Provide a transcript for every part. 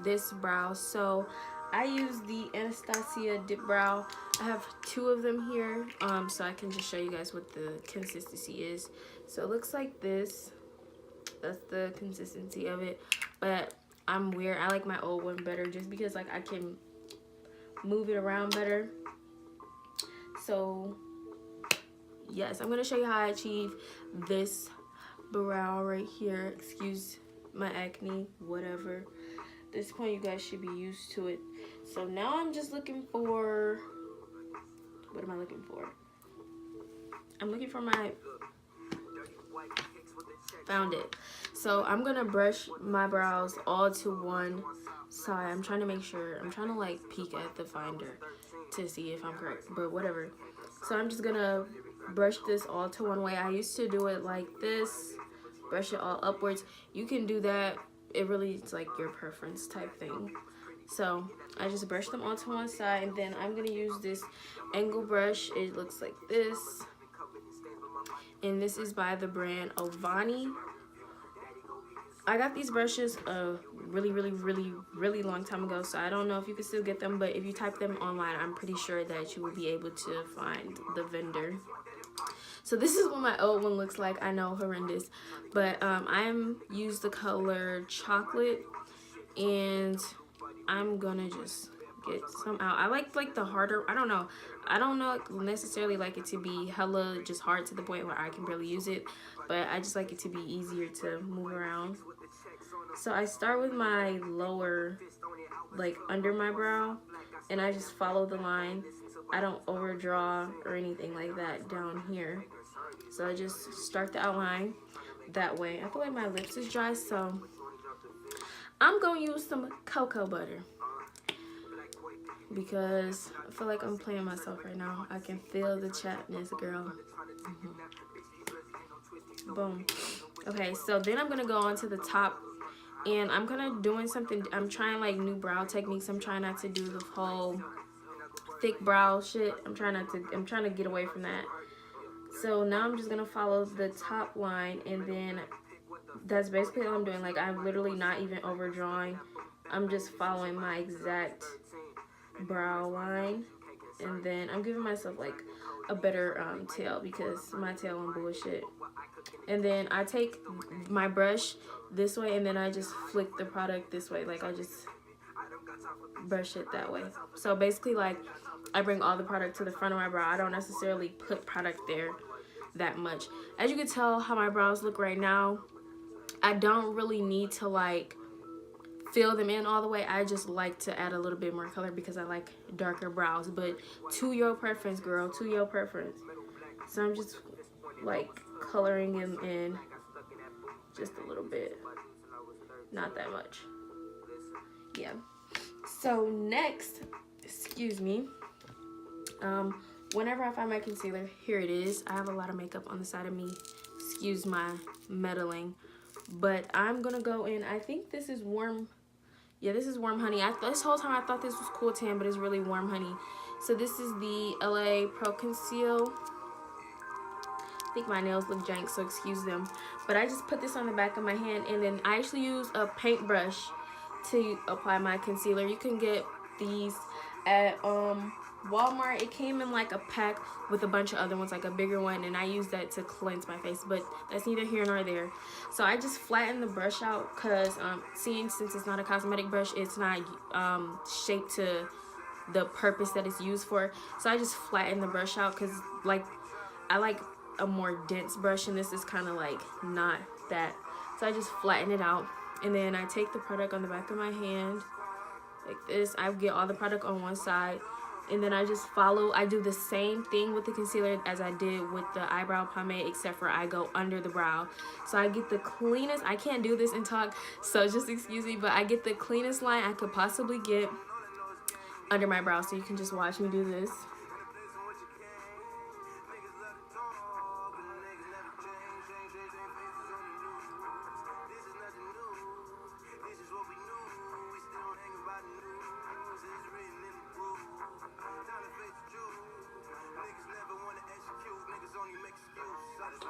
this brow. So I use the Anastasia dip brow. I have 2 of them here, so I can just show you guys what the consistency is. So it looks like this. That's the consistency of it. But I'm weird. I like my old one better just because like I can move it around better. So yes, I'm gonna show you how I achieve this brow right here. Excuse my acne, whatever. At this point you guys should be used to it. So now I'm just looking for, what am I looking for? I'm looking for my, found it. So I'm gonna brush my brows all to one side. I'm trying to make sure, I'm trying to like peek at the finder to see if I'm correct, but whatever. So I'm just gonna brush this all to one way. I used to do it like this, brush it all upwards. You can do that. It really is like your preference type thing. So I just brush them all to one side, and then I'm gonna use this angle brush. It looks like this, and this is by the brand Ovani. I got these brushes a really long time ago, so I don't know if you can still get them, but if you type them online, I'm pretty sure that you will be able to find the vendor. So this is what my old one looks like. I know, horrendous, but I'm used the color chocolate, and I'm gonna just get some out. I like the harder, I don't know necessarily like it to be hella just hard to the point where I can barely use it, but I just like it to be easier to move around. So I start with my lower, like under my brow, and I just follow the line. I don't overdraw or anything like that down here. So I just start the outline that way. I feel like my lips is dry, so I'm gonna use some cocoa butter because I feel like I'm playing myself right now. I can feel the chapness, girl. Boom. Okay, so then I'm gonna go on to the top, and I'm gonna doing something. I'm trying like new brow techniques. I'm trying not to do the whole thick brow shit. I'm trying to get away from that. So now I'm just gonna follow the top line, and then that's basically all I'm doing. Like, I'm literally not even overdrawing. I'm just following my exact brow line, and then I'm giving myself like a better tail because my tail on bullshit. And then I take my brush this way, and then I just flick the product this way. Like, I just brush it that way. So basically, like, I bring all the product to the front of my brow. I don't necessarily put product there that much. As you can tell how my brows look right now, I don't really need to like fill them in all the way. I just like to add a little bit more color because I like darker brows, but to your preference, girl, to your preference. So I'm just like coloring them in just a little bit, not that much. Yeah. So next, excuse me, whenever I find my concealer, here it is. I have a lot of makeup on the side of me, excuse my meddling, but I'm gonna go in. I think this is warm. Yeah, this is warm honey. This whole time I thought this was cool tan, but it's really warm honey. So this is the LA Pro Conceal. I think my nails look jank, so excuse them. But I just put this on the back of my hand, and then I actually use a paintbrush to apply my concealer. You can get these at Walmart. It came in like a pack with a bunch of other ones, like a bigger one, and I use that to cleanse my face, but that's neither here nor there. So I just flatten the brush out because since it's not a cosmetic brush, it's not shaped to the purpose that it's used for. So I just flatten the brush out because like I like a more dense brush, and this is kind of like not that. So I just flatten it out, and then I take the product on the back of my hand like this. I get all the product on one side, and then I just follow. I do the same thing with the concealer as I did with the eyebrow pomade, except for I go under the brow. So I get the cleanest, I can't do this and talk, so just excuse me, but I get the cleanest line I could possibly get under my brow. So you can just watch me do this.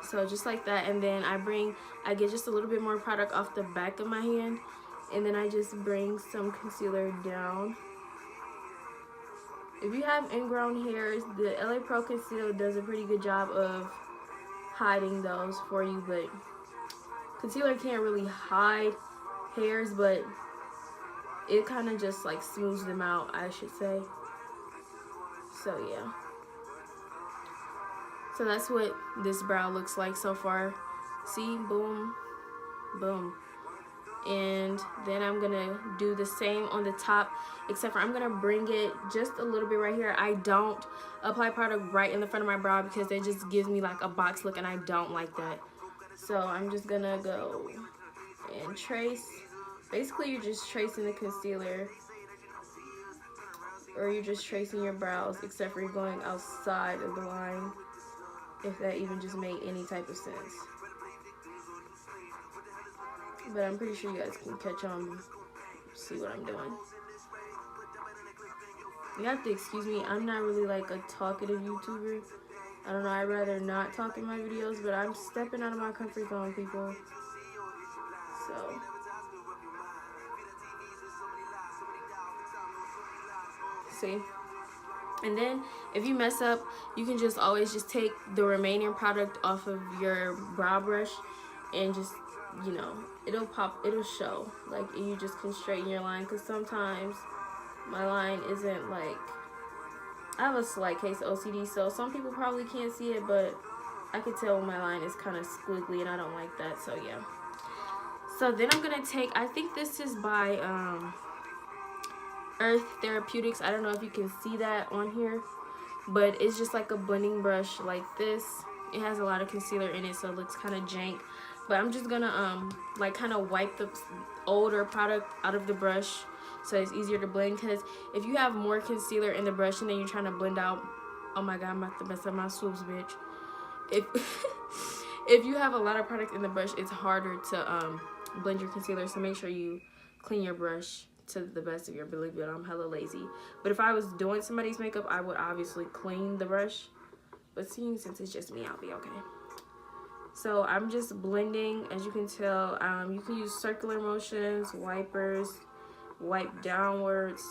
So just like that, and then I get just a little bit more product off the back of my hand, And then I just bring some concealer down. If you have ingrown hairs, the LA Pro Conceal does a pretty good job of hiding those for you, but concealer can't really hide hairs, but it kind of just like smooths them out, I should say. So yeah. So that's what this brow looks like so far. See, boom, boom. And then I'm gonna do the same on the top, except for I'm gonna bring it just a little bit right here. I don't apply product right in the front of my brow because it just gives me like a box look, and I don't like that. So I'm just gonna go and trace. Basically, you're just tracing the concealer, or you're just tracing your brows, except for you're going outside of the line, if that even just made any type of sense. But I'm pretty sure you guys can catch on, see what I'm doing. You have to excuse me, I'm not really like a talkative YouTuber. I don't know, I'd rather not talk in my videos, but I'm stepping out of my comfort zone, people. So. See? And then, if you mess up, you can just always just take the remaining product off of your brow brush and just, you know, it'll pop, it'll show. Like, you just can straighten your line, because sometimes my line isn't like, I have a slight case of OCD, so some people probably can't see it, but I could tell when my line is kind of squiggly, and I don't like that, so yeah. So then I'm going to take, I think this is by Earth Therapeutics. I don't know if you can see that on here, but it's just like a blending brush like this. It has a lot of concealer in it, so it looks kind of jank. But I'm just gonna like kind of wipe the older product out of the brush so it's easier to blend, because if you have more concealer in the brush and then you're trying to blend out, oh my god, I'm about to mess up my swoops, bitch. If if you have a lot of product in the brush, it's harder to blend your concealer, so make sure you clean your brush to the best of your ability. But I'm hella lazy. But if I was doing somebody's makeup, I would obviously clean the brush, but seeing since it's just me, I'll be okay. So I'm just blending. As you can tell, you can use circular motions, wipers, wipe downwards,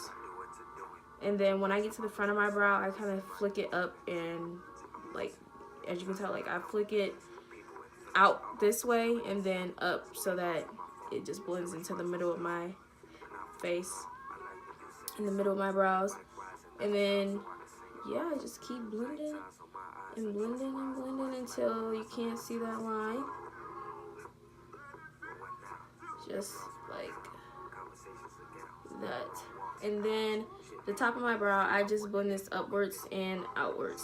and then when I get to the front of my brow, I kind of flick it up, and like, as you can tell, like I flick it out this way and then up so that it just blends into the middle of my face, in the middle of my brows. And then yeah, I just keep blending and blending and blending until you can't see that line, just like that. And then the top of my brow, I just blend this upwards and outwards,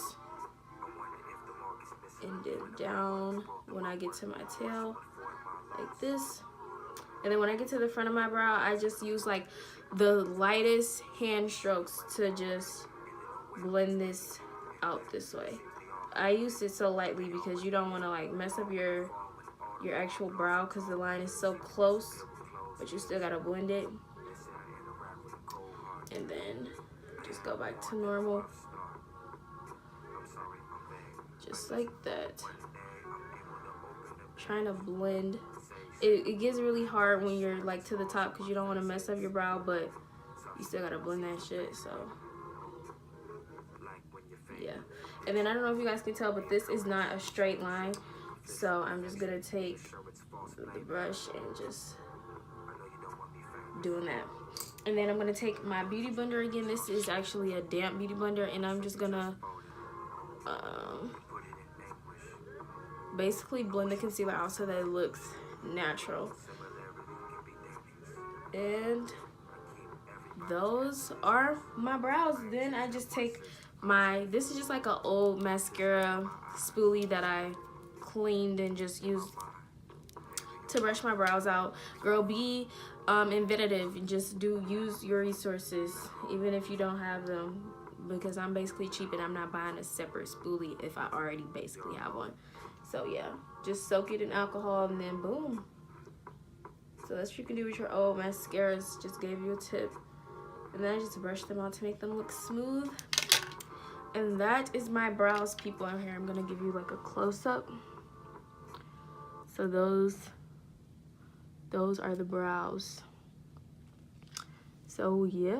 and then down when I get to my tail like this. And then when I get to the front of my brow, I just use like the lightest hand strokes to just blend this out this way. I use it so lightly because you don't want to like mess up your actual brow, because the line is so close, but you still gotta blend it. And then just go back to normal, just like that. Trying to blend. It gets really hard when you're like to the top because you don't want to mess up your brow, but you still gotta blend that shit. So yeah. And then I don't know if you guys can tell, but this is not a straight line, so I'm just gonna take the brush and just doing that. And then I'm gonna take my beauty blender again. This is actually a damp beauty blender, and I'm just gonna basically blend the concealer out so that it looks natural. And those are my brows. Then I just take my, this is just like an old mascara spoolie that I cleaned and just used to brush my brows out. Girl, be inventive and just use your resources even if you don't have them, because I'm basically cheap and I'm not buying a separate spoolie if I already basically have one. So yeah, just soak it in alcohol and then boom. So that's what you can do with your old mascaras. Just gave you a tip. And then I just brush them out to make them look smooth. And that is my brows, people. In here I'm gonna give you like a close-up. So those are the brows. So yeah.